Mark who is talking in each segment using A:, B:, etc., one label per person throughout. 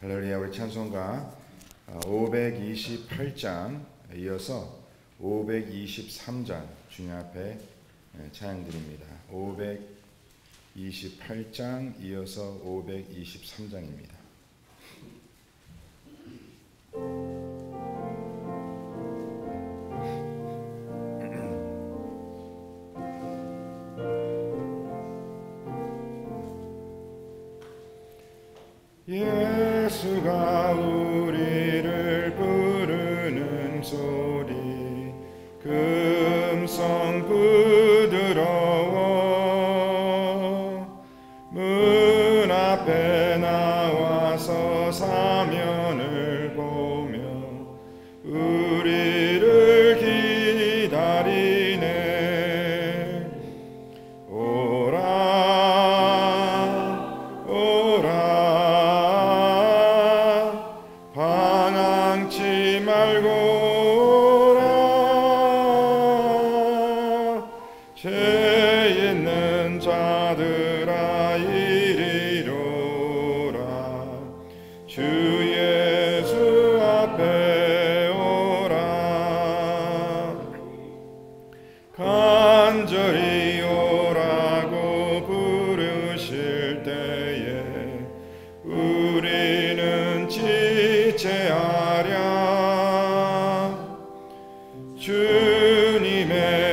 A: 할렐루야. 우리 찬송가 528장 이어서 523장 주님 앞에 찬양드립니다. 528장 이어서 523장입니다. 예수가 우리를 부르는 소리 금성 부드러워 문 앞에 나와서 사면을 보며 우리를 기다리네. 죄 있는 자들아 이리로라. 주 예수 앞에 오라. 간절히 오라고 부르실 때에 우리는 지체하랴. 주님의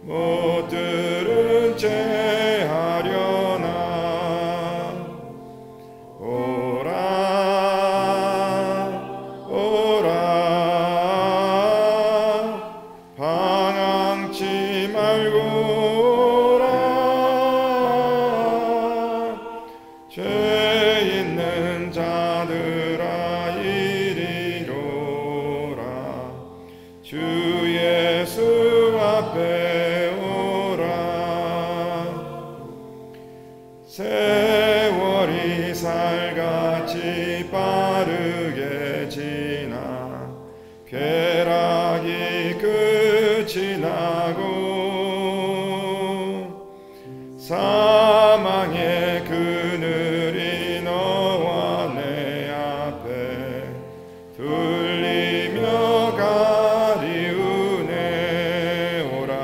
A: 못 들은 채 하려나. 오라 오라 방황치 말고 오라. 죄 있는 자들아 이리로라. 주 예수 앞에 세월이 살같이 빠르게 지나 쾌락이 끝이 나고 사망의 그늘이 너와 내 앞에 둘리며 가리우네. 오라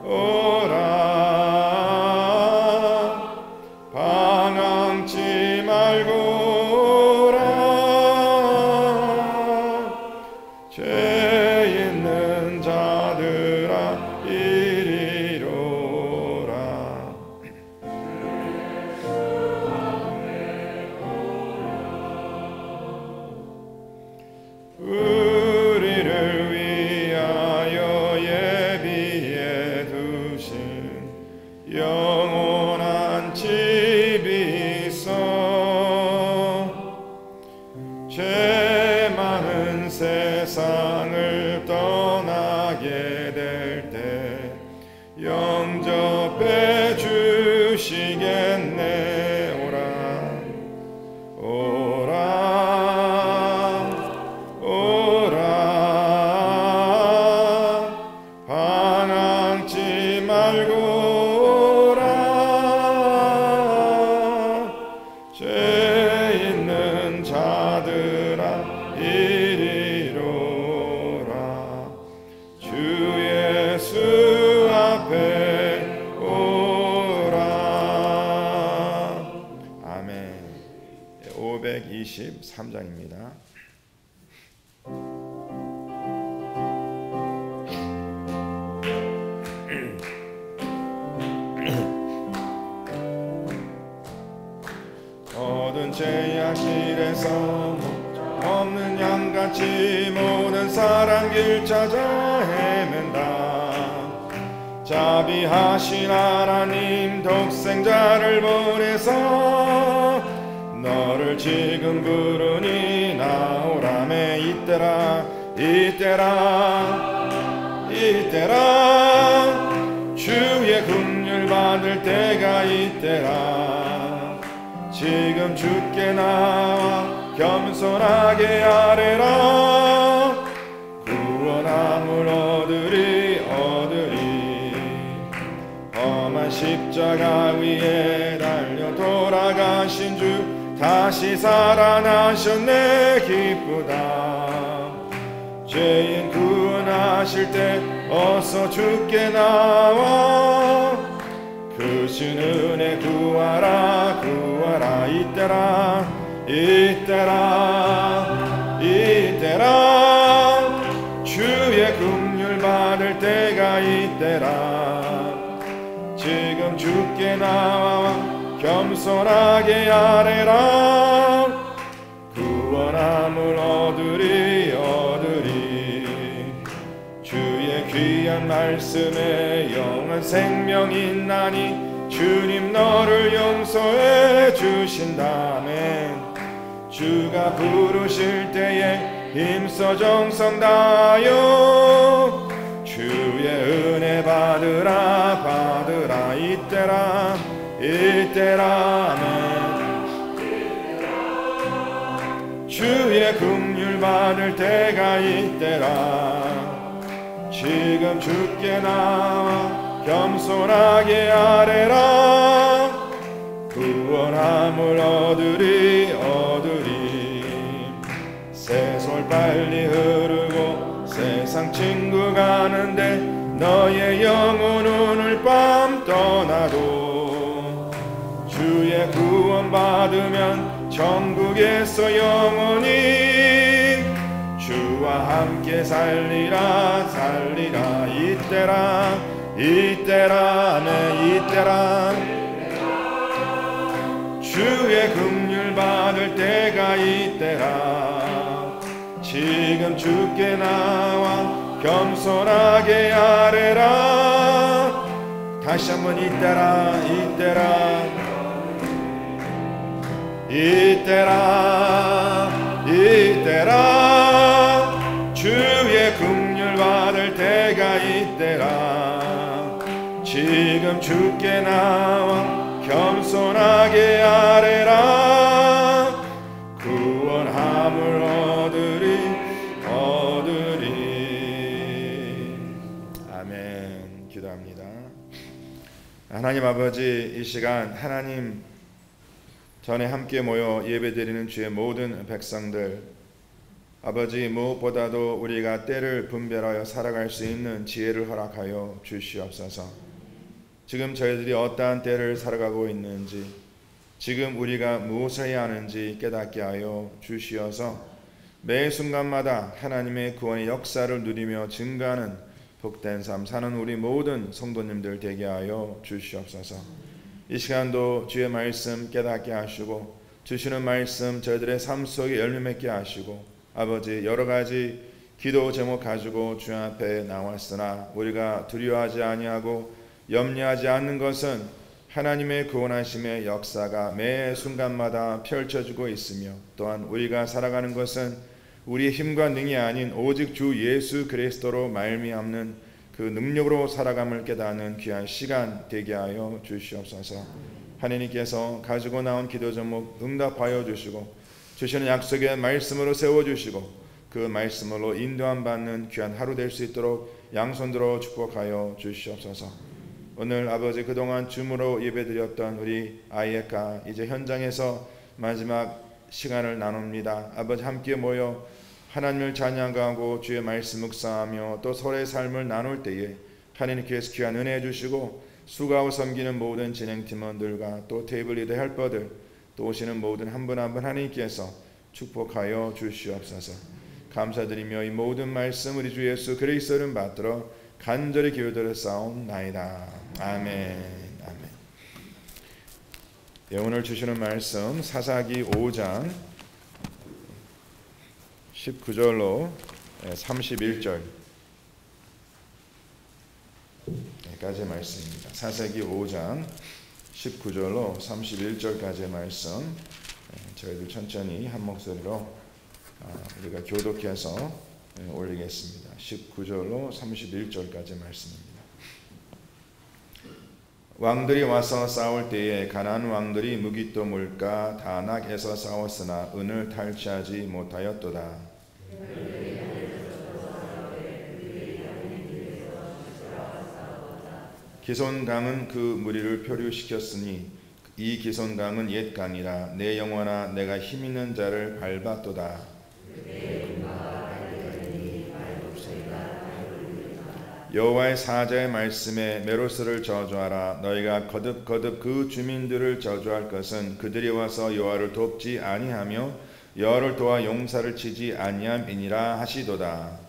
A: 오라 방황치 말고 오라. 죄 있는 자들아 이리로라. 우리를 위하여 예비해 두신 영원한 집이 있어. 죄 많은 세상을 떠나게 될 때 영접해 주시겠네. 오라 오라 오라 방황치 말고 오라. 죄 있는 자들아 이리로라. 주 예수 앞에 오라. 아멘. 523장입니다. 모든 죄악실에서 없는 양같이 모든 사람 길 찾아 헤맨다. 자비하신 하나님 독생자를 보내서 너를 지금 부르니 나오라매. 이때라 이때라 이때라 주의 긍휼 받을 때가 이때라. 지금 주께 나와 겸손하게 아뢰라. 구원함을 얻으리 얻으리. 십자가 위에 달려 돌아가신 주 다시 살아나셨네 기쁘다. 죄인 구원하실 때 어서 주께 나와 크신 은혜 구하라 구하라 이때라 이때라 이때라 주의 긍휼 받을 때가 이때라. 지금 주께 나와 겸손하게 아뢰라. 구원함을 얻으리 주의 귀한 말씀에 영원 생명이 있나니 주님 너를 용서해 주신다네. 주가 부르실 때에 힘써 정성 다하여 주의 은혜 받으라 받으라 이때라 이때라 아멘. 주의 긍휼 받을 때가 이때라. 지금 주께 나와 겸손하게 아뢰라. 구원함을 얻으리 세솔 빨리 흐르고 세상 친구 가는데 너의 영혼 오늘 밤 떠나도 주의 구원 받으면 천국에서 영원히 주와 함께 살리라 이때라 이때라 네 이때라. 주의 긍휼 받을 때가 이때라. 지금 주께 나와 겸손하게 아뢰라. 다시 한번 이때라 이때라 이때라 이때라. 주의 긍휼 받을 때가 이때라. 지금 주께 나와 겸손하게 아뢰라. 구원함을 얻으리 아멘. 기도합니다. 하나님 아버지, 이 시간 하나님 전에 함께 모여 예배드리는 주의 모든 백성들, 아버지 무엇보다도 우리가 때를 분별하여 살아갈 수 있는 지혜를 허락하여 주시옵소서. 지금 저희들이 어떠한 때를 살아가고 있는지, 지금 우리가 무엇을 해야 하는지 깨닫게 하여 주시어서 매 순간마다 하나님의 구원의 역사를 누리며 증가하는 복된 삶 사는 우리 모든 성도님들 되게 하여 주시옵소서. 이 시간도 주의 말씀 깨닫게 하시고 주시는 말씀 저희들의 삶 속에 열매 맺게 하시고, 아버지 여러 가지 기도 제목 가지고 주 앞에 나왔으나 우리가 두려워하지 아니하고 염려하지 않는 것은 하나님의 구원하심의 역사가 매 순간마다 펼쳐지고 있으며, 또한 우리가 살아가는 것은 우리의 힘과 능이 아닌 오직 주 예수 그리스도로 말미암는 그 능력으로 살아감을 깨닫는 귀한 시간 되게 하여 주시옵소서. 하나님께서 가지고 나온 기도 제목 응답하여 주시고 주시는 약속의 말씀으로 세워주시고 그 말씀으로 인도함 받는 귀한 하루 될 수 있도록 양손들어 축복하여 주시옵소서. 오늘 아버지 그동안 줌으로 예배드렸던 우리 아이에카 이제 현장에서 마지막 시간을 나눕니다. 아버지 함께 모여 하나님을 찬양하고 주의 말씀 묵상하며 또 서로의 삶을 나눌 때에 하나님께서 귀한 은혜 주시고 수고하고 섬기는 모든 진행팀원들과 또 테이블 리더 헬퍼들 또 오시는 모든 한 분 한 분 하나님께서 축복하여 주시옵소서. 감사드리며 이 모든 말씀 우리 주 예수 그리스도를 받들어 간절히 기도드렸사옵나이다. 아멘. 아멘. 예, 오늘 주시는 말씀 사사기 5장 19절로 31절까지 말씀입니다. 사사기 5장 19절로 31절까지의 말씀 저희들 천천히 한 목소리로 우리가 교독해서 올리겠습니다. 19절로 31절까지의 말씀입니다. 왕들이 와서 싸울 때에 가나안 왕들이 무기또 물가 다낙에서 싸웠으나 은을 탈취하지 못하였도다. 기손강은 그 무리를 표류시켰으니 이 기손강은 옛 강이라 내 영혼아 내가 힘있는 자를 밟았도다. 여호와의 사자의 말씀에 메로스를 저주하라. 너희가 거듭거듭 그 주민들을 저주할 것은 그들이 와서 여호와를 돕지 아니하며 여호와를 도와 용사를 치지 아니함이니라 하시도다.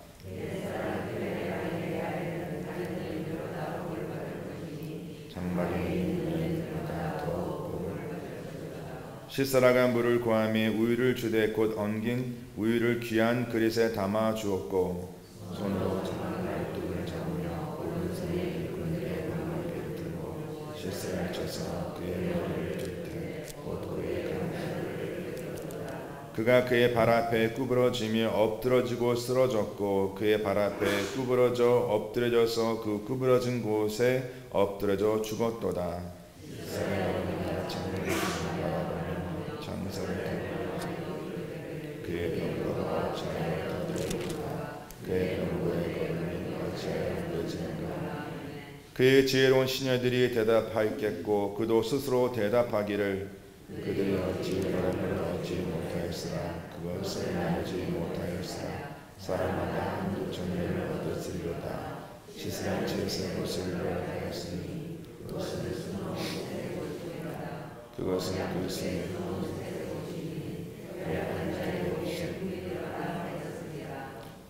A: 시스라가 물을 구하며 우유를 주되 곧 엉긴 우유를 귀한 그릇에 담아 주었고 손으로 작은 말뚝을 잡으며 오른손에 그늘에 방망이를 들고 시스라를 쳐서 그의 머리를 뚫되 곧 그의 강살을 들었다. 그가 그의 발 앞에 구부러지며 엎드러지고 쓰러졌고 그의 발 앞에 구부러져 엎드려져서 그 구부러진 곳에 엎드려져 죽었도다. 그의 병으로 어찌하여 떠들었는가. 그의 병고에 걸음이 어찌하여 늦은가. 그의 지혜로운 시녀들이 대답하였겠고 그도 스스로 대답하기를 그들이 어찌 바람을 얻지 못하였으나 그것을 나누지 못하였으나 사람마다 한두 천을 얻었으리로다. 시스라 칠세 것을 요락하였으니 그것은 그 스님의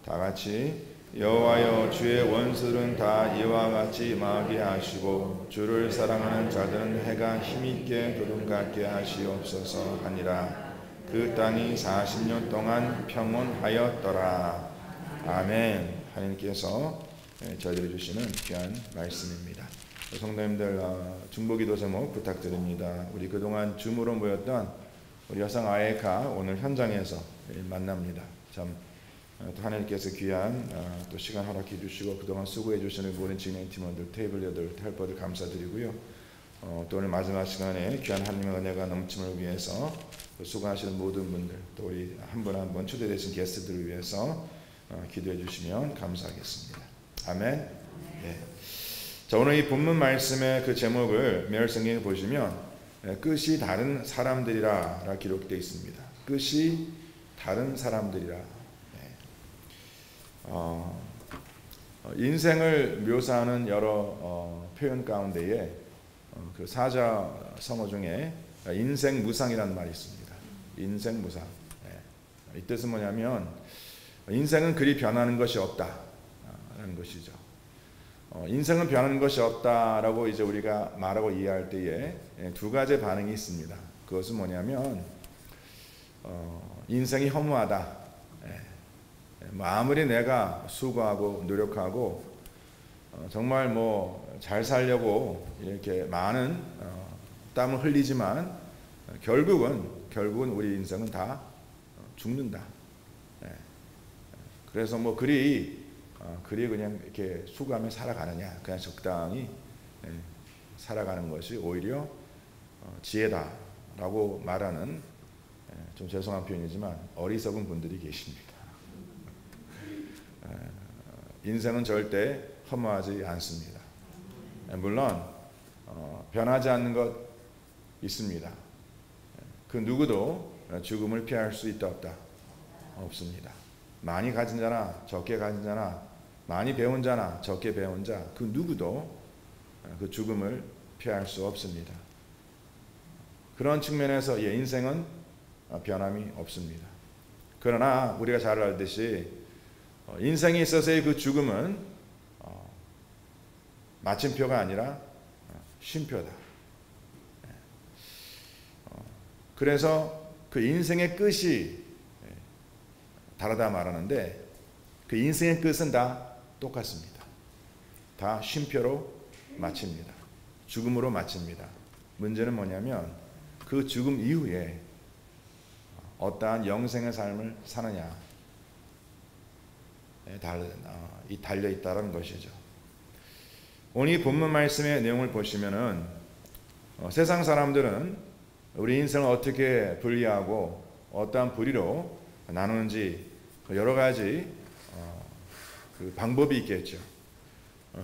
A: 다 같이 여호와여 주의 원수는 다 이와 같이 망하게 하시고 주를 사랑하는 자들은 해가 힘있게 도둑같게 하시옵소서 하니라. 그 땅이 40년 동안 평온하였더라. 아멘. 하나님께서 저희들이 주시는 귀한 말씀입니다. 성도님들 중보기도 제목 부탁드립니다. 우리 그동안 줌으로 모였던 우리 여성 아예카 오늘 현장에서 만납니다. 참 또 하나님께서 귀한 또 시간 허락해 주시고 그동안 수고해 주시는 모든 진행 팀원들, 테이블 여들, 헬퍼들 감사드리고요. 또 오늘 마지막 시간에 귀한 하나님의 은혜가 넘침을 위해서 수고하시는 모든 분들, 또 우리 한 분 한 분 초대되신 게스트들을 위해서 기도해 주시면 감사하겠습니다. 아멘. 네. 자, 오늘 이 본문 말씀의 그 제목을 매일성경에 보시면 끝이 다른 사람들이라 기록되어 있습니다. 끝이 다른 사람들이라. 인생을 묘사하는 여러 표현 가운데에 그 사자 성어 중에 인생무상이라는 말이 있습니다. 인생무상. 이 뜻은 뭐냐면 인생은 그리 변하는 것이 없다라는 것이죠. 인생은 변하는 것이 없다라고 이제 우리가 말하고 이해할 때에 두 가지 반응이 있습니다. 그것은 뭐냐면 인생이 허무하다. 아무리 내가 수고하고 노력하고 정말 잘 살려고 이렇게 많은 땀을 흘리지만 결국은 우리 인생은 다 죽는다. 그래서 그리 그냥 이렇게 수고하며 살아가느냐, 그냥 적당히 살아가는 것이 오히려 지혜다라고 말하는 좀 죄송한 표현이지만 어리석은 분들이 계십니다. 인생은 절대 허무하지 않습니다. 물론 변하지 않는 것 있습니다. 그 누구도 죽음을 피할 수 있다 없다? 없습니다. 많이 가진 자나 적게 가진 자나 많이 배운 자나 적게 배운 자 그 누구도 그 죽음을 피할 수 없습니다. 그런 측면에서 인생은 변함이 없습니다. 그러나 우리가 잘 알듯이 인생에 있어서의 그 죽음은 마침표가 아니라 쉼표다. 그래서 그 인생의 끝이 다르다 말하는데 그 인생의 끝은 다 똑같습니다. 다 쉼표로 마칩니다. 죽음으로 마칩니다. 문제는 뭐냐면 그 죽음 이후에 어떠한 영생의 삶을 사느냐 달려있다는 것이죠. 오늘 이 본문 말씀의 내용을 보시면은 세상 사람들은 우리 인생을 어떻게 분리하고 어떠한 부류로 나누는지 여러 가지 그 방법이 있겠죠.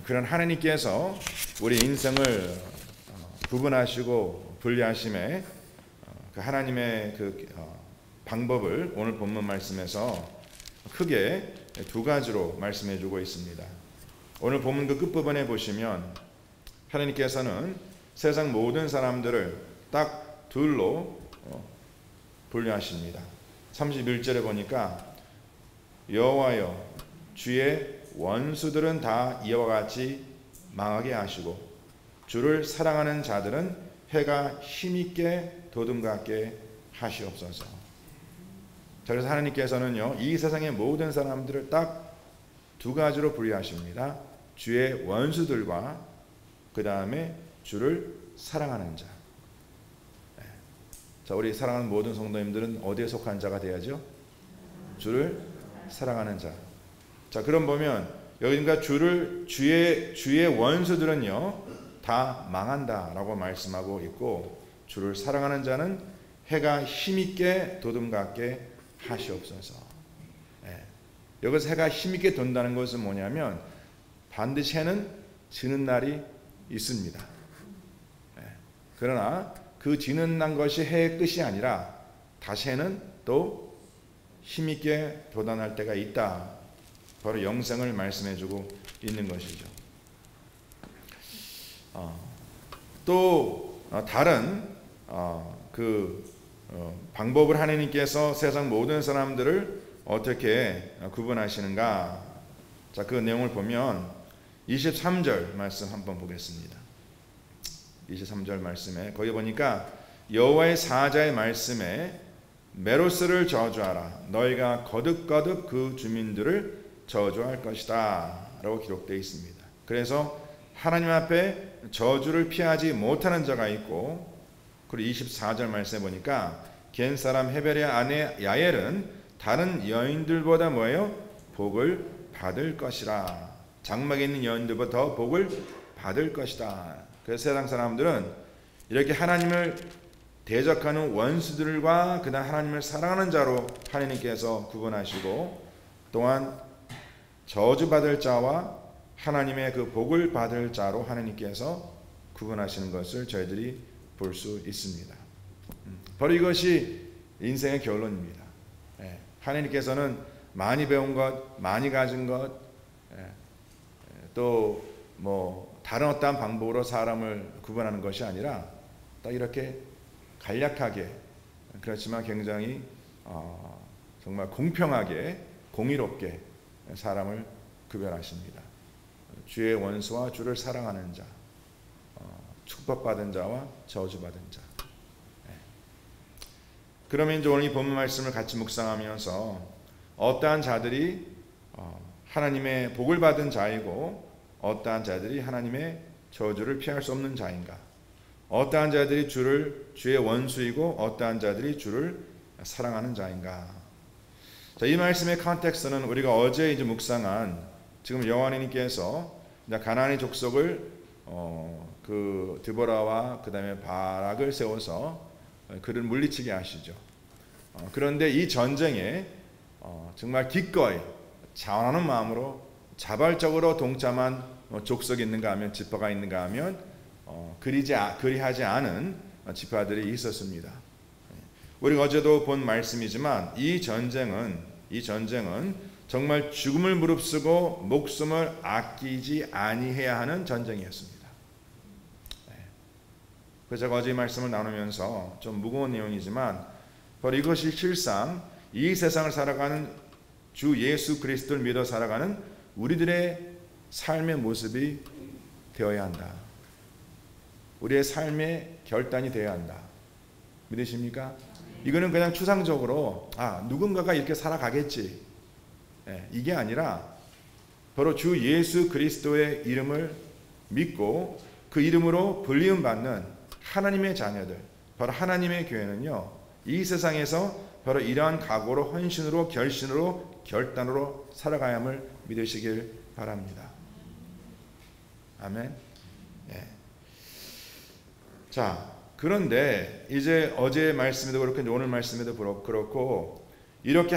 A: 그런 하나님께서 우리 인생을 구분하시고 분리하심에 그 하나님의 그 방법을 오늘 본문 말씀에서 크게 두 가지로 말씀해 주고 있습니다. 오늘 본문 그 끝부분에 보시면 하나님께서는 세상 모든 사람들을 딱 둘로 분류하십니다. 31절에 보니까 여호와여 주의 원수들은 다 이와 같이 망하게 하시고 주를 사랑하는 자들은 해가 힘있게 도둠같게 하시옵소서. 그래서 하나님께서는요 이 세상의 모든 사람들을 딱 두 가지로 분류하십니다. 주의 원수들과 그 다음에 주를 사랑하는 자. 자, 우리 사랑하는 모든 성도님들은 어디에 속한 자가 돼야죠? 주를 사랑하는 자. 자, 그럼 보면 여기니까 주의 원수들은요 다 망한다라고 말씀하고 있고 주를 사랑하는 자는 해가 힘있게 도둠같게 하시옵소서. 여기서 해가 힘있게 돈다는 것은 뭐냐면 반드시 해는 지는 날이 있습니다. 그러나 그 지는 난 것이 해의 끝이 아니라 다시 해는 또 힘있게 돋아날 때가 있다. 바로 영생을 말씀해주고 있는 것이죠. 또 다른 방법을 하나님께서 세상 모든 사람들을 어떻게 구분하시는가? 자, 그 내용을 보면 23절 말씀 한번 보겠습니다. 23절 말씀에 거기 보니까 여호와의 사자의 말씀에 메로스를 저주하라. 너희가 거듭거듭 그 주민들을 저주할 것이다 라고 기록되어 있습니다. 그래서 하나님 앞에 저주를 피하지 못하는 자가 있고, 그리고 24절 말씀에 보니까 겐 사람 헤벨의 아내 야엘은 다른 여인들보다 뭐예요? 복을 받을 것이라. 장막에 있는 여인들보다 더 복을 받을 것이다. 그래서 세상 사람들은 이렇게 하나님을 대적하는 원수들과 그다음 하나님을 사랑하는 자로 하나님께서 구분하시고, 또한 저주받을 자와 하나님의 그 복을 받을 자로 하나님께서 구분하시는 것을 저희들이 볼 수 있습니다. 바로 이것이 인생의 결론입니다. 하나님께서는 많이 배운 것, 많이 가진 것, 또 뭐 다른 어떠한 방법으로 사람을 구분하는 것이 아니라 딱 이렇게 간략하게, 그렇지만 굉장히 정말 공평하게, 공의롭게 사람을 구별하십니다. 주의 원수와 주를 사랑하는 자, 축복받은 자와 저주받은 자. 그러면 이제 오늘 이 본문 말씀을 같이 묵상하면서 어떠한 자들이 하나님의 복을 받은 자이고 어떠한 자들이 하나님의 저주를 피할 수 없는 자인가, 어떠한 자들이 주의 원수이고 어떠한 자들이 주를 사랑하는 자인가. 자, 이 말씀의 컨텍스트는 우리가 어제 이제 묵상한 지금 여호와님께서 가나안의 족속을 그 드보라와 그 다음에 바락을 세워서 그를 물리치게 하시죠. 그런데 이 전쟁에 정말 기꺼이 자원하는 마음으로 자발적으로 동참한 족속이 있는가 하면, 지파가 있는가 하면 그리하지 않은 지파들이 있었습니다. 우리가 어제도 본 말씀이지만 이 전쟁은 정말 죽음을 무릅쓰고 목숨을 아끼지 아니해야 하는 전쟁이었습니다. 그래서 제가 어제 이 말씀을 나누면서 좀 무거운 내용이지만 바로 이것이 실상 이 세상을 살아가는 주 예수 그리스도를 믿어 살아가는 우리들의 삶의 모습이 되어야 한다. 우리의 삶의 결단이 되어야 한다. 믿으십니까? 이거는 그냥 추상적으로 누군가가 이렇게 살아가겠지, 이게 아니라 바로 주 예수 그리스도의 이름을 믿고 그 이름으로 불리움 받는 하나님의 자녀들, 바로 하나님의 교회는요, 이 세상에서 바로 이러한 각오로, 헌신으로, 결신으로, 결단으로 살아가야 함을 믿으시길 바랍니다. 아멘. 자, 그런데 이제 어제 말씀에도 그렇고 오늘 말씀에도 그렇고 이렇게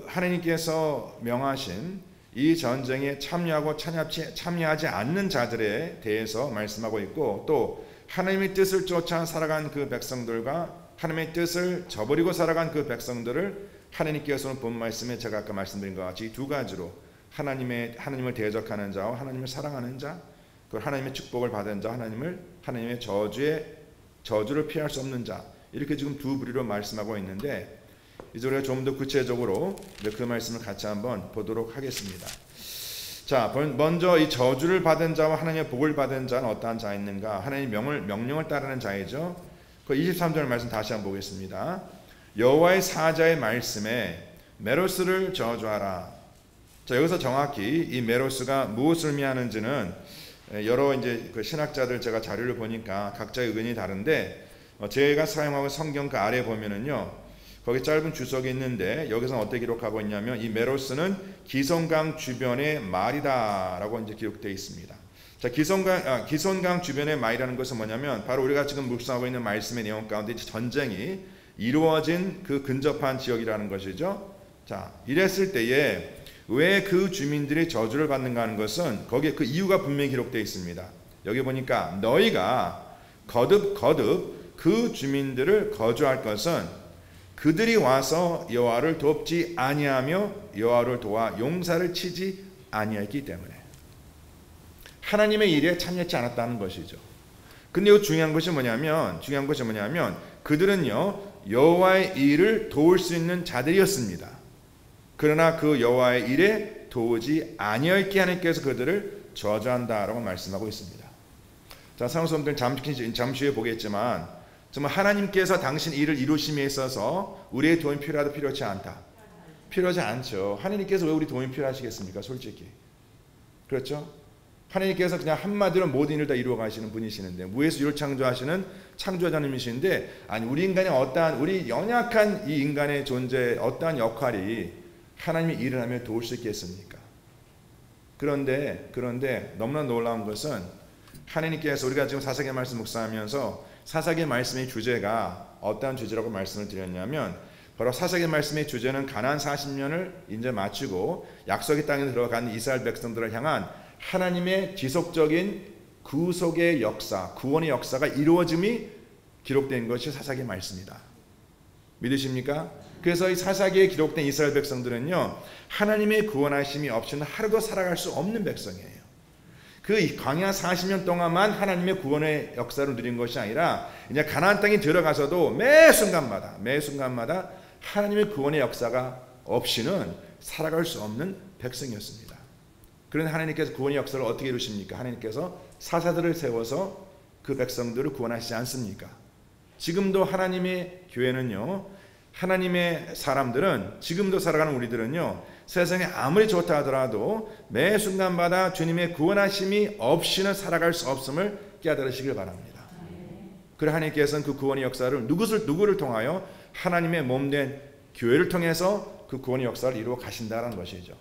A: 하나님께서 명하신 이 전쟁에 참여하지 않는 자들에 대해서 말씀하고 있고, 또 하나님의 뜻을 쫓아 살아간 그 백성들과 하나님의 뜻을 저버리고 살아간 그 백성들을 하나님께서는 본 말씀에 제가 아까 말씀드린 것 같이 두 가지로 하나님을 대적하는 자와 하나님을 사랑하는 자, 그 하나님의 축복을 받은 자, 하나님의 저주를 피할 수 없는 자, 이렇게 지금 두 부류로 말씀하고 있는데, 이제 우리가 좀 더 구체적으로 그 말씀을 같이 한번 보도록 하겠습니다. 자, 먼저 이 저주를 받은 자와 하나님의 복을 받은 자는 어떠한 자였는가? 하나님의 명령을 따르는 자이죠. 그 23절 말씀 다시 한번 보겠습니다. 여호와의 사자의 말씀에 메로스를 저주하라. 자, 여기서 정확히 이 메로스가 무엇을 의미하는지는 여러 이제 그 신학자들 제가 자료를 보니까 각자의 의견이 다른데, 제가 사용하고 성경 그 아래 보면은요, 거기 짧은 주석이 있는데 여기서는 어떻게 기록하고 있냐면, 이 메로스는 기손강 주변의 말이다라고 이제 기록되어 있습니다. 자, 기손강 주변의 말이라는 것은 뭐냐면, 바로 우리가 지금 묵상하고 있는 말씀의 내용 가운데 전쟁이 이루어진 그 근접한 지역이라는 것이죠. 자, 이랬을 때에 왜 그 주민들이 저주를 받는가 하는 것은 거기에 그 이유가 분명히 기록되어 있습니다. 여기 보니까 너희가 거듭 그 주민들을 거주할 것은 그들이 와서 여호와를 돕지 아니하며 여호와를 도와 용사를 치지 아니하였기 때문에 하나님의 일에 참여하지 않았다는 것이죠. 근데 이 중요한 것이 뭐냐면 그들은요 여호와의 일을 도울 수 있는 자들이었습니다. 그러나 그 여호와의 일에 도우지 아니하였기에 하나님께서 그들을 저주한다라고 말씀하고 있습니다. 자, 사랑하는 성도들, 잠시 후에 보겠지만 정말 하나님께서 당신 일을 이루심에 있어서 우리의 도움이 필요하다, 필요하지 않다? 필요하지 않죠. 하나님께서 왜 우리 도움이 필요하시겠습니까? 솔직히. 그렇죠? 하나님께서 그냥 한마디로 모든 일을 다 이루어 가시는 분이시는데, 무에서 유를 창조하시는 창조자님이신데, 아니 우리 인간의 우리 연약한 이 인간의 존재 어떠한 역할이 하나님의 일을 하며 도울 수 있겠습니까? 그런데 너무나 놀라운 것은 하나님께서, 우리가 지금 사사기 말씀 묵상하면서 사사기 말씀의 주제가 어떠한 주제라고 말씀을 드렸냐면, 바로 사사기 말씀의 주제는 가나안 40년을 이제 마치고 약속의 땅에 들어간 이스라엘 백성들을 향한 하나님의 지속적인 구속의 역사, 구원의 역사가 이루어짐이 기록된 것이 사사기 말씀이다. 믿으십니까? 그래서 이 사사기에 기록된 이스라엘 백성들은요, 하나님의 구원하심이 없이는 하루도 살아갈 수 없는 백성이에요. 그 광야 40년 동안만 하나님의 구원의 역사를 누린 것이 아니라 이제 가나안 땅에 들어가서도 매 순간마다 하나님의 구원의 역사가 없이는 살아갈 수 없는 백성이었습니다. 그런데 하나님께서 구원의 역사를 어떻게 이루십니까? 하나님께서 사사들을 세워서 그 백성들을 구원하시지 않습니까? 지금도 하나님의 교회는요, 하나님의 사람들은, 지금도 살아가는 우리들은요, 세상에 아무리 좋다 하더라도 매 순간마다 주님의 구원하심이 없이는 살아갈 수 없음을 깨달으시길 바랍니다. 그래 하나님께서는 그 구원의 역사를 누구를 통하여? 하나님의 몸된 교회를 통해서 그 구원의 역사를 이루어 가신다는 것이죠.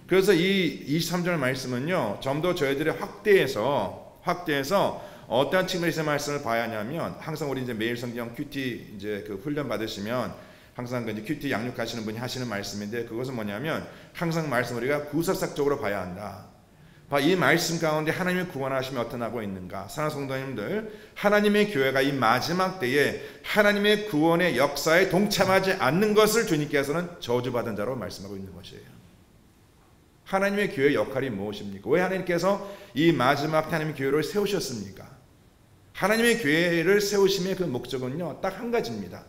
A: 그래서 이 23절 말씀은요, 좀 더 저희들의 확대해서 어떠한 측면에서 말씀을 봐야 하냐면, 항상 우리 이제 매일 성경 큐티 이제 그 훈련 받으시면 항상 이제 큐티 양육하시는 분이 하시는 말씀인데, 그것은 뭐냐면 항상 말씀 우리가 구설삭적으로 봐야 한다. 이 말씀 가운데 하나님의 구원하심이 나타나고 있는가? 사랑하는 성도님들, 하나님의 교회가 이 마지막 때에 하나님의 구원의 역사에 동참하지 않는 것을 주님께서는 저주받은 자로 말씀하고 있는 것이에요. 하나님의 교회의 역할이 무엇입니까? 왜 하나님께서 이 마지막 하나님의 교회를 세우셨습니까? 하나님의 교회를 세우심의 그 목적은요, 딱 한 가지입니다.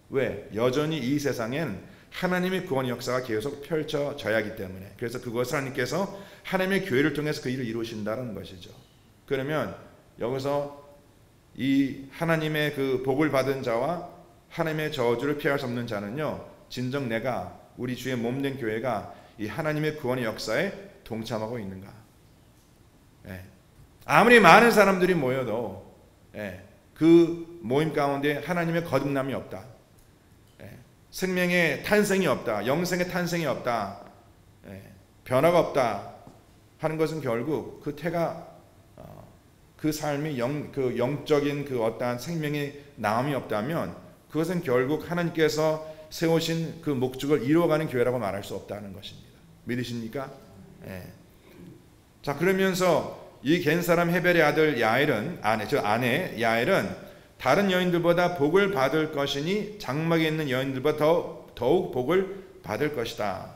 A: 왜? 여전히 이 세상엔 하나님의 구원 역사가 계속 펼쳐져야 하기 때문에. 그래서 그것을 하나님께서 하나님의 교회를 통해서 그 일을 이루신다는 것이죠. 그러면 여기서 이 하나님의 그 복을 받은 자와 하나님의 저주를 피할 수 없는 자는요, 진정 내가, 우리 주의 몸된 교회가 이 하나님의 구원의 역사에 동참하고 있는가? 아무리 많은 사람들이 모여도 그 모임 가운데 하나님의 거듭남이 없다, 생명의 탄생이 없다, 영생의 탄생이 없다, 변화가 없다 하는 것은 결국 그 태가, 그 삶이 그 영적인 그 어떠한 생명의 나음이 없다면 그것은 결국 하나님께서 세우신 그 목적을 이루어가는 교회라고 말할 수 없다는 것입니다. 믿으십니까? 예. 자, 그러면서 이 겐 사람 헤벨의 아들 야엘은 아내 야엘은 다른 여인들보다 복을 받을 것이니 장막에 있는 여인들보다 더욱 복을 받을 것이다.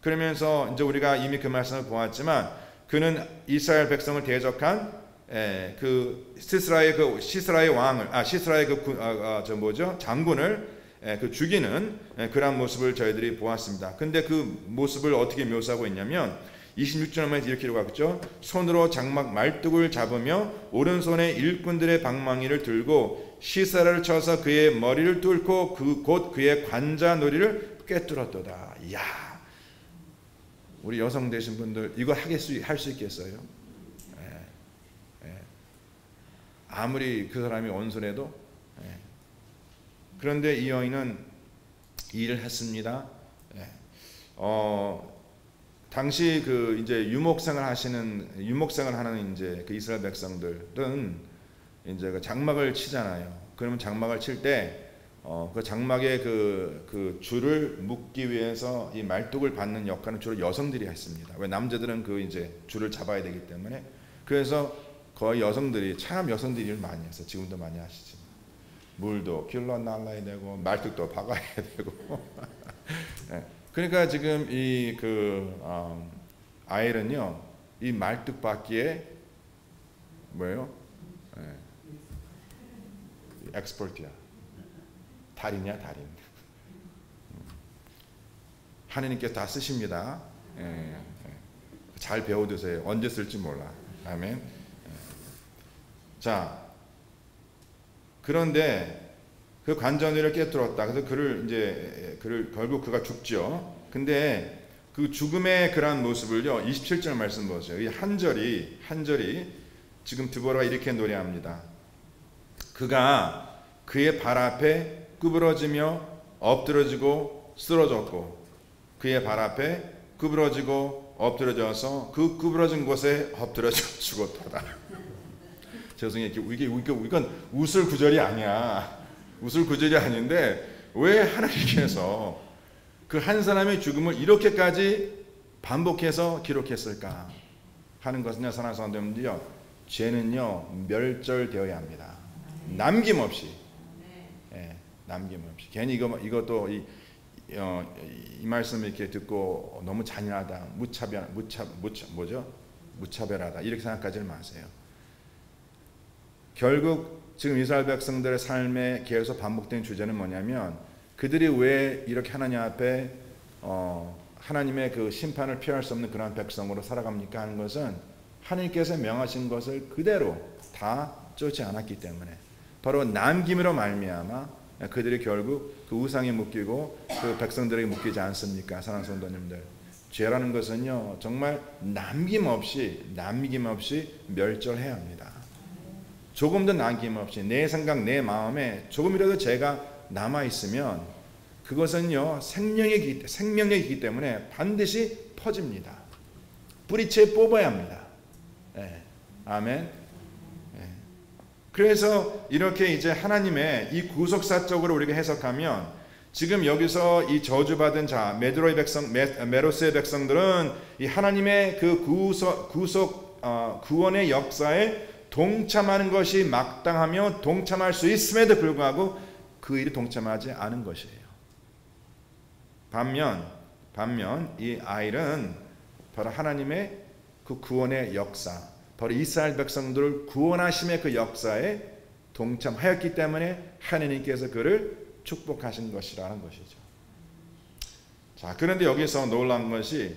A: 그러면서 이제 우리가 이미 그 말씀을 보았지만 그는 이스라엘 백성을 대적한 그 시스라의 왕을 시스라의 장군을 그 죽이는 그런 모습을 저희들이 보았습니다. 근데 그 모습을 어떻게 묘사하고 있냐면 26절에 이렇게 기록하고 있죠. 손으로 장막 말뚝을 잡으며 오른손에 일꾼들의 방망이를 들고 시사라를 쳐서 그의 머리를 뚫고 곧 그의 관자놀이를 꿰뚫었도다. 이야, 우리 여성 되신 분들 이거 할 수 있겠어요? 아무리 그 사람이 온순해도. 그런데 이 여인은 일을 했습니다. 당시 그 이제 유목생을 하는 이제 그 이스라엘 백성들은 이제 그 장막을 치잖아요. 그러면 장막을 칠 때 그 장막에 그 줄을 묶기 위해서 이 말뚝을 받는 역할은 주로 여성들이 했습니다. 왜 남자들은 그 이제 줄을 잡아야 되기 때문에. 그래서 거의 여성들이 일을 많이 했어요. 지금도 많이 하시지만 물도 길러 날라야 되고 말뚝도 박아야 되고. 네. 그러니까 지금 이 아엘은요, 이 말뚝 받기에 뭐예요? 엑스퍼트야. 달인이야, 달인. 하느님께서 다 쓰십니다. 잘 배워두세요. 언제 쓸지 몰라. 아멘. 자, 그런데 그 관자놀이를 깨뜨렸다. 그래서 결국 그가 죽죠. 근데 그 죽음의 그러한 모습을요, 27절 말씀 보세요. 이 한 절이 지금 드보라가 이렇게 노래합니다. 그가 그의 발 앞에 구부러지며 엎드러지고 쓰러졌고 그의 발 앞에 구부러지고 엎드러져서 그 구부러진 곳에 엎드러져 죽었다. 죄송해요. 이건 웃을 구절이 아니야. 웃을 구절이 아닌데 왜 하나님께서 그 한 사람의 죽음을 이렇게까지 반복해서 기록했을까 하는 것은요, 사랑하는 성도님들요, 죄는요 멸절되어야 합니다. 남김없이. 남김없이. 괜히 이것도 이 말씀을 이렇게 듣고 너무 잔인하다, 무차별하다 이렇게 생각하지 마세요. 결국 지금 이스라엘 백성들의 삶에 계속 반복된 주제는 뭐냐면 그들이 왜 이렇게 하나님 앞에 하나님의 그 심판을 피할 수 없는 그런 백성으로 살아갑니까 하는 것은 하나님께서 명하신 것을 그대로 다 쫓지 않았기 때문에 바로 남김으로 말미암아 그들이 결국 그 우상에 묶이고 그 백성들에게 묶이지 않습니까? 사랑하는 성도님들, 죄라는 것은요 정말 남김없이 멸절해야 합니다. 조금도 남김없이 내 생각 내 마음에 조금이라도 죄가 남아있으면 그것은요 생명력이기 때문에 반드시 퍼집니다. 뿌리채 뽑아야 합니다. 아멘. 그래서 이렇게 이제 하나님의 이 구속사적으로 우리가 해석하면 지금 여기서 이 저주받은 자 메로스의 백성들은 이 하나님의 그 구원의 역사에 동참하는 것이 마땅하며 동참할 수 있음에도 불구하고 그 일이 동참하지 않은 것이에요. 반면 이 아일은 바로 하나님의 그 구원의 역사, 바로 이스라엘 백성들을 구원하심의 그 역사에 동참하였기 때문에 하나님께서 그를 축복하신 것이라는 것이죠. 자, 그런데 여기서 놀라운 것이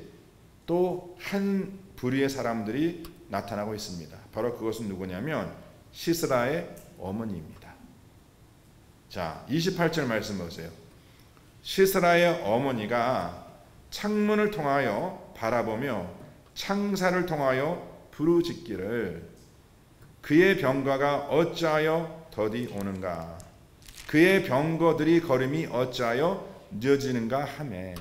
A: 또 한 부류의 사람들이 나타나고 있습니다. 바로 그것은 누구냐면 시스라의 어머니입니다. 자, 28절 말씀 보세요. 시스라의 어머니가 창문을 통하여 바라보며 창사를 통하여 부르짖기를 그의 병거가 어찌하여 더디 오는가, 그의 병거들이 걸음이 어찌하여 늦어지는가 하매.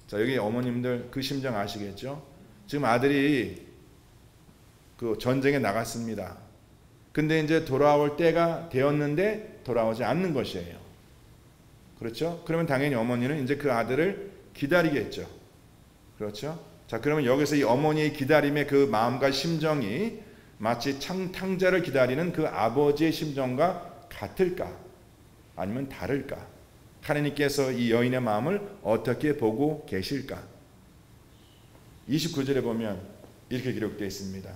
A: 자, 여기 어머님들 그 심정 아시겠죠? 지금 아들이 그 전쟁에 나갔습니다. 근데 이제 돌아올 때가 되었는데 돌아오지 않는 것이에요. 그렇죠? 그러면 당연히 어머니는 이제 그 아들을 기다리겠죠. 그렇죠? 자, 그러면 여기서 이 어머니의 기다림의 그 마음과 심정이 마치 탕자를 기다리는 그 아버지의 심정과 같을까? 아니면 다를까? 하나님께서 이 여인의 마음을 어떻게 보고 계실까? 29절에 보면 이렇게 기록되어 있습니다.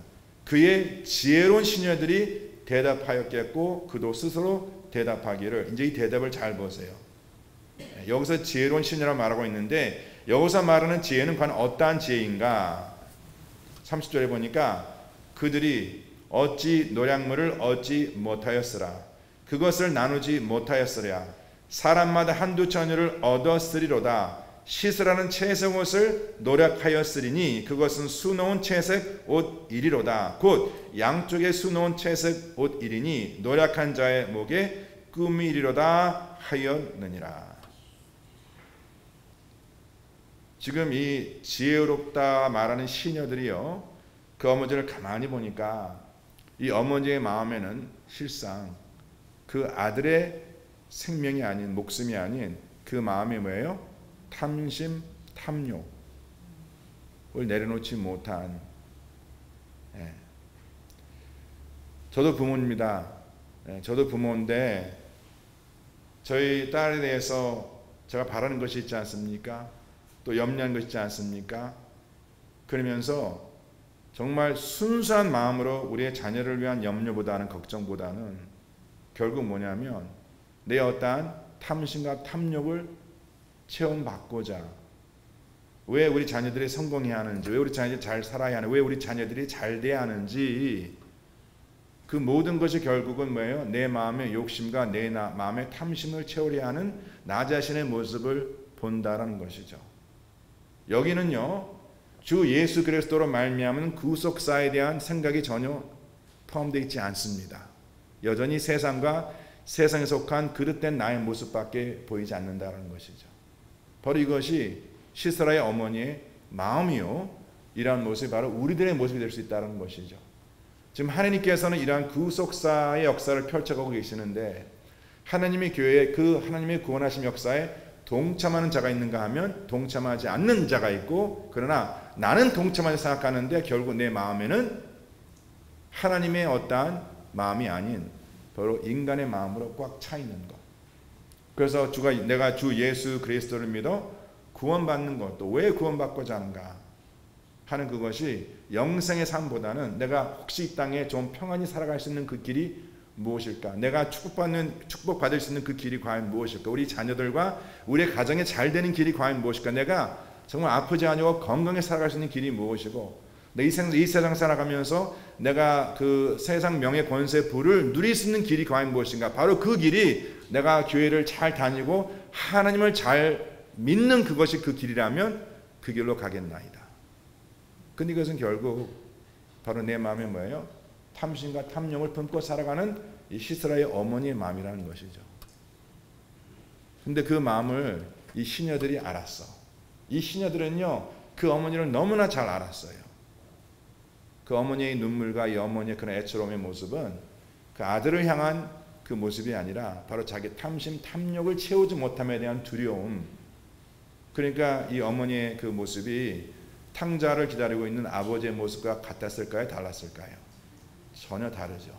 A: 그의 지혜로운 시녀들이 대답하였겠고 그도 스스로 대답하기를. 이제 이 대답을 잘 보세요. 여기서 지혜로운 시녀라고 말하고 있는데 여기서 말하는 지혜는 과연 어떠한 지혜인가? 30절에 보니까 그들이 어찌 노략물을 얻지 못하였으라. 그것을 나누지 못하였으랴. 사람마다 한두 처녀를 얻었으리로다. 씻으라는 채색 옷을 노력하였으리니 그것은 수놓은 채색 옷이리로다. 곧 양쪽에 수놓은 채색 옷이리니 노력한 자의 목에 꿈이리로다 하였느니라. 지금 이 지혜롭다 말하는 시녀들이요, 그 어머니를 가만히 보니까 이 어머니의 마음에는 실상 그 아들의 생명이 아닌, 목숨이 아닌 그 마음이 뭐예요? 탐심, 탐욕을 내려놓지 못한. 저도 부모입니다. 저도 부모인데 저희 딸에 대해서 제가 바라는 것이 있지 않습니까? 또 염려하는 것이 있지 않습니까? 그러면서 정말 순수한 마음으로 우리의 자녀를 위한 염려보다는, 걱정보다는 결국 뭐냐면 내 어떠한 탐심과 탐욕을 체험받고자, 왜 우리 자녀들이 성공해야 하는지, 왜 우리 자녀들이 잘 살아야 하는지, 왜 우리 자녀들이 잘 돼야 하는지, 그 모든 것이 결국은 뭐예요? 내 마음의 욕심과 내 마음의 탐심을 채우려 하는 나 자신의 모습을 본다라는 것이죠. 여기는요, 주 예수 그리스도로 말미암은 구속사에 대한 생각이 전혀 포함되어 있지 않습니다. 여전히 세상과 세상에 속한 그릇된 나의 모습밖에 보이지 않는다는 것이죠. 바로 이것이 시스라의 어머니의 마음이요, 이러한 모습이 바로 우리들의 모습이 될 수 있다는 것이죠. 지금 하나님께서는 이러한 구속사의 역사를 펼쳐가고 계시는데, 하나님의 교회에 그 하나님의 구원하심 역사에 동참하는 자가 있는가 하면 동참하지 않는 자가 있고, 그러나 나는 동참하지 생각하는데 결국 내 마음에는 하나님의 어떠한 마음이 아닌 바로 인간의 마음으로 꽉 차 있는 것. 그래서 내가 주 예수 그리스도를 믿어 구원받는 것도 왜 구원받고자 하는가 하는 그것이 영생의 삶보다는 내가 혹시 이 땅에 좀 평안히 살아갈 수 있는 그 길이 무엇일까? 내가 축복받을 수 있는 그 길이 과연 무엇일까? 우리 자녀들과 우리의 가정에 잘 되는 길이 과연 무엇일까? 내가 정말 아프지 않고 건강히 살아갈 수 있는 길이 무엇이고, 이 세상 살아가면서 내가 그 세상 명예 권세 부를 누릴 수 있는 길이 과연 무엇인가? 바로 그 길이 내가 교회를 잘 다니고 하나님을 잘 믿는 그것이 그 길이라면 그 길로 가겠나이다. 근데 이것은 결국 바로 내 마음에 뭐예요? 탐심과 탐욕을 품고 살아가는 이 시스라의 어머니의 마음이라는 것이죠. 근데 그 마음을 이 시녀들이 알았어. 이 시녀들은요, 그 어머니를 너무나 잘 알았어요. 그 어머니의 눈물과 이 어머니의 그런 애처로움의 모습은 그 아들을 향한 그 모습이 아니라 바로 자기 탐심, 탐욕을 채우지 못함에 대한 두려움. 그러니까 이 어머니의 그 모습이 탕자를 기다리고 있는 아버지의 모습과 같았을까요? 달랐을까요? 전혀 다르죠.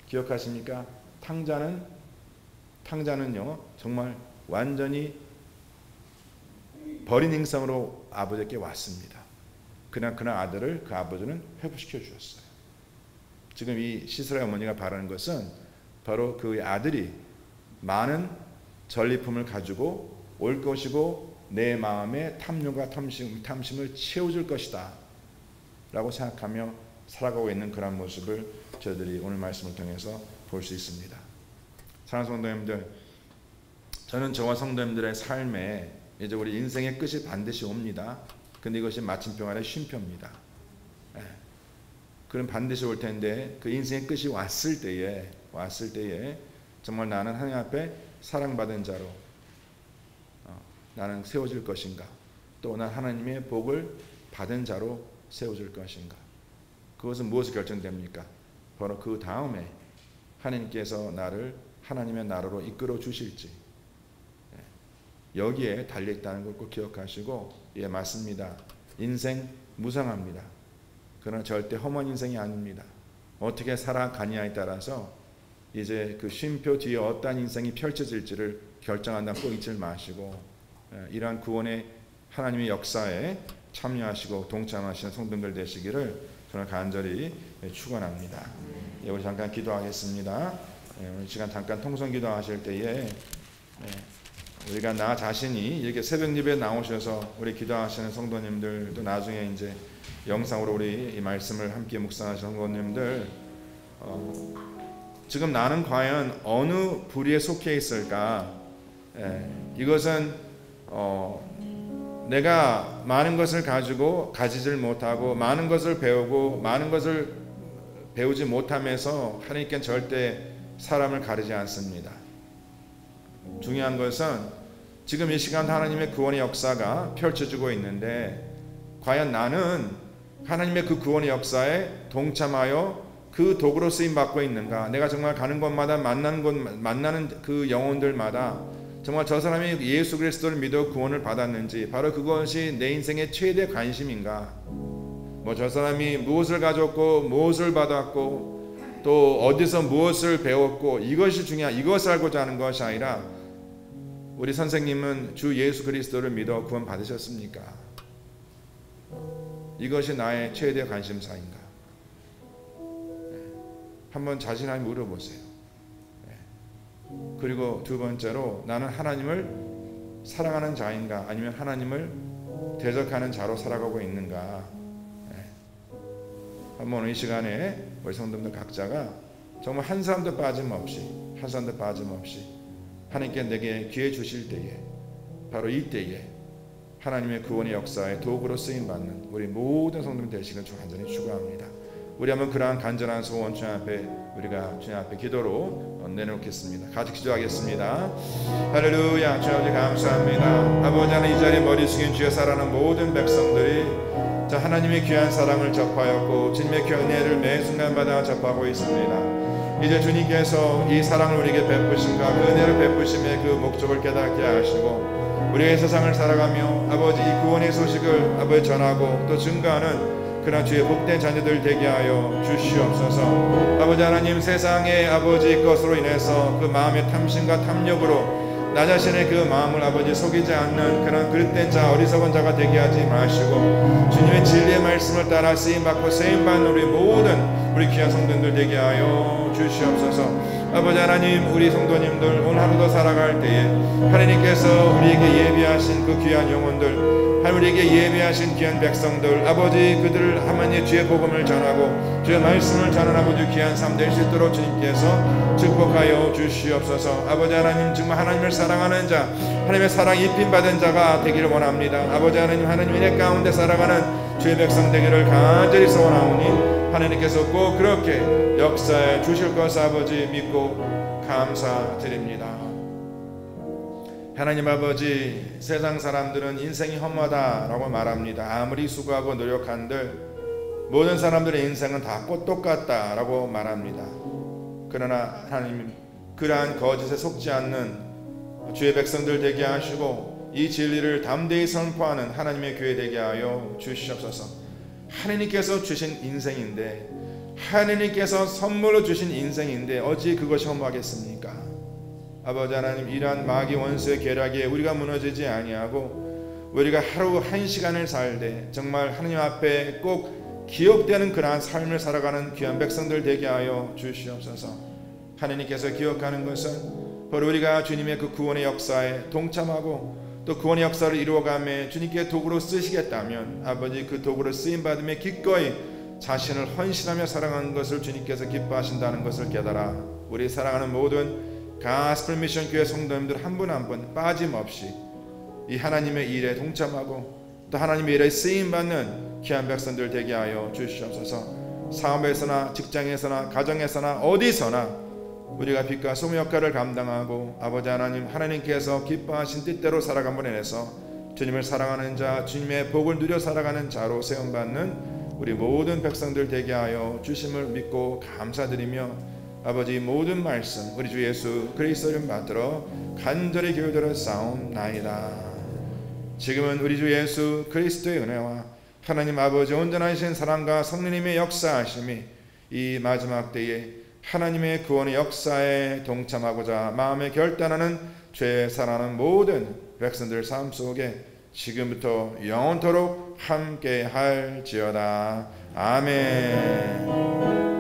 A: 기억하십니까? 탕자는요, 정말 완전히 버린 행성으로 아버지께 왔습니다. 그날 아들을 그 아버지는 회복시켜 주셨어요. 지금 이 시스라의 어머니가 바라는 것은 바로 그 아들이 많은 전리품을 가지고 올 것이고 내 마음의 탐욕과 탐심을 채워줄 것이다 라고 생각하며 살아가고 있는 그런 모습을 저희들이 오늘 말씀을 통해서 볼 수 있습니다. 사랑하는 성도님들, 저는 저와 성도님들의 삶에 이제 우리 인생의 끝이 반드시 옵니다. 근데 이것이 마침표 아래 쉼표입니다. 그럼 반드시 올 텐데 그 인생의 끝이 왔을 때에 정말 나는 하나님 앞에 사랑받은 자로 나는 세워질 것인가, 또 난 하나님의 복을 받은 자로 세워질 것인가. 그것은 무엇을 결정됩니까? 바로 그 다음에 하나님께서 나를 하나님의 나라로 이끌어 주실지, 여기에 달려있다는 걸 꼭 기억하시고, 예, 맞습니다. 인생 무상합니다. 그러나 절대 험한 인생이 아닙니다. 어떻게 살아가느냐에 따라서 이제 그 쉼표 뒤에 어떠한 인생이 펼쳐질지를 결정한다는 꼭 잊지 마시고, 이러한 구원의 하나님의 역사에 참여하시고 동참하시는 성도들 되시기를 저는 간절히 축원합니다. 우리 잠깐 기도하겠습니다. 오늘 시간 잠깐 통성 기도하실 때에 우리가 나 자신이 이렇게 새벽 예배에 나오셔서 우리 기도하시는 성도님들도 나중에 이제 영상으로 우리 이 말씀을 함께 묵상하시는 성도님들, 지금 나는 과연 어느 부류에 속해 있을까? 이것은 내가 많은 것을 가지고 가지질 못하고 많은 것을 배우고 많은 것을 배우지 못하면서 하나님께는 절대 사람을 가리지 않습니다. 중요한 것은 지금 이 시간 하나님의 구원의 역사가 펼쳐지고 있는데 과연 나는 하나님의 그 구원의 역사에 동참하여 그 도구로 쓰임 받고 있는가? 내가 정말 가는 곳마다 만나는 그 영혼들마다 정말 저 사람이 예수 그리스도를 믿어 구원을 받았는지, 바로 그것이 내 인생의 최대 관심인가? 뭐 저 사람이 무엇을 가졌고 무엇을 받았고 또 어디서 무엇을 배웠고 이것이 중요한, 이것을 알고자 하는 것이 아니라 우리 선생님은 주 예수 그리스도를 믿어 구원 받으셨습니까? 이것이 나의 최대 관심사인가? 한번 자신에게 물어보세요. 그리고 두 번째로, 나는 하나님을 사랑하는 자인가 아니면 하나님을 대적하는 자로 살아가고 있는가? 한번 이 시간에 우리 성도들 각자가 정말 한 사람도 빠짐없이 하나님께 내게 기회 주실 때에, 바로 이 때에 하나님의 구원의 역사에 도구로 쓰임받는 우리 모든 성도들 되시길 주 간절히 축원합니다. 우리 한번 그러한 간절한 소원 주님 앞에 우리가 주님 앞에 기도로 내놓겠습니다. 같이 기도하겠습니다. 할렐루야. 주님 아버지 감사합니다. 아버지 하나님, 이 자리에 머리 숙인 주의 사랑하는 모든 백성들이 자 하나님의 귀한 사랑을 접하였고 주님의 귀한 은혜를 매 순간마다 접하고 있습니다. 이제 주님께서 이 사랑을 우리에게 베푸심과 그 은혜를 베푸심의 그 목적을 깨닫게 하시고 우리의 세상을 살아가며 아버지 이 구원의 소식을 아버지 전하고 또 증거하는 그러나 주의 복된 자녀들 되게 하여 주시옵소서. 아버지 하나님, 세상의 아버지 것으로 인해서 그 마음의 탐심과 탐욕으로 나 자신의 그 마음을 아버지 속이지 않는 그런 그릇된 자, 어리석은 자가 되게 하지 마시고 주님의 진리의 말씀을 따라 쓰임받고 쓰임받는 우리 모든 우리 귀한 성도들 되게 하여 주시옵소서. 아버지 하나님, 우리 성도님들 오늘 하루도 살아갈 때에 하나님께서 우리에게 예비하신 그 귀한 영혼들, 우리에게 예비하신 귀한 백성들, 아버지 그들을 하나님의 주의 복음을 전하고 주의 말씀을 전하는 아버지 귀한 삶 될 수 있도록 주님께서 축복하여 주시옵소서. 아버지 하나님, 정말 하나님을 사랑하는 자, 하나님의 사랑 입힌받은 자가 되기를 원합니다. 아버지 하나님, 하나님의 내 가운데 살아가는 주의 백성 되기를 간절히 소원하오니 하나님께서 꼭 그렇게 역사해 주실 것을 아버지 믿고 감사드립니다. 하나님 아버지, 세상 사람들은 인생이 험하다라고 말합니다. 아무리 수고하고 노력한들 모든 사람들의 인생은 다 똑같다라고 말합니다. 그러나 하나님, 그러한 거짓에 속지 않는 주의 백성들 되게 하시고 이 진리를 담대히 선포하는 하나님의 교회 되게 하여 주시옵소서. 하나님께서 주신 인생인데, 하나님께서 선물로 주신 인생인데 어찌 그것이 험하겠습니까? 아버지 하나님, 이러한 마귀 원수의 계략에 우리가 무너지지 아니하고 우리가 하루 한 시간을 살되 정말 하나님 앞에 꼭 기억되는 그러한 삶을 살아가는 귀한 백성들 되게 하여 주시옵소서. 하나님께서 기억하는 것은 바로 우리가 주님의 그 구원의 역사에 동참하고 또 구원의 역사를 이루어가며 주님께 도구로 쓰시겠다면 아버지 그 도구로 쓰임받음에 기꺼이 자신을 헌신하며 살아가는 것을 주님께서 기뻐하신다는 것을 깨달아 우리 사랑하는 모든 가스펠 미션 교회 성도님들 한 분 한 분 빠짐없이 이 하나님의 일에 동참하고 또 하나님의 일에 쓰임받는 귀한 백성들 되게 하여 주시옵소서. 사업에서나 직장에서나 가정에서나 어디서나 우리가 빛과 소금 역할을 감당하고 아버지 하나님, 하나님께서 기뻐하신 뜻대로 살아감으로 인해서 주님을 사랑하는 자, 주님의 복을 누려 살아가는 자로 세움받는 우리 모든 백성들 되게 하여 주심을 믿고 감사드리며 아버지 모든 말씀 우리 주 예수 그리스도 이름 받들어 간절히 기도드려 싸움나이다. 지금은 우리 주 예수 그리스도의 은혜와 하나님 아버지 온전하신 사랑과 성령님의 역사하심이 이 마지막 때에 하나님의 구원의 역사에 동참하고자 마음에 결단하는 죄 사랑하는 모든 백성들 삶 속에 지금부터 영원토록 함께 할지어다. 아멘.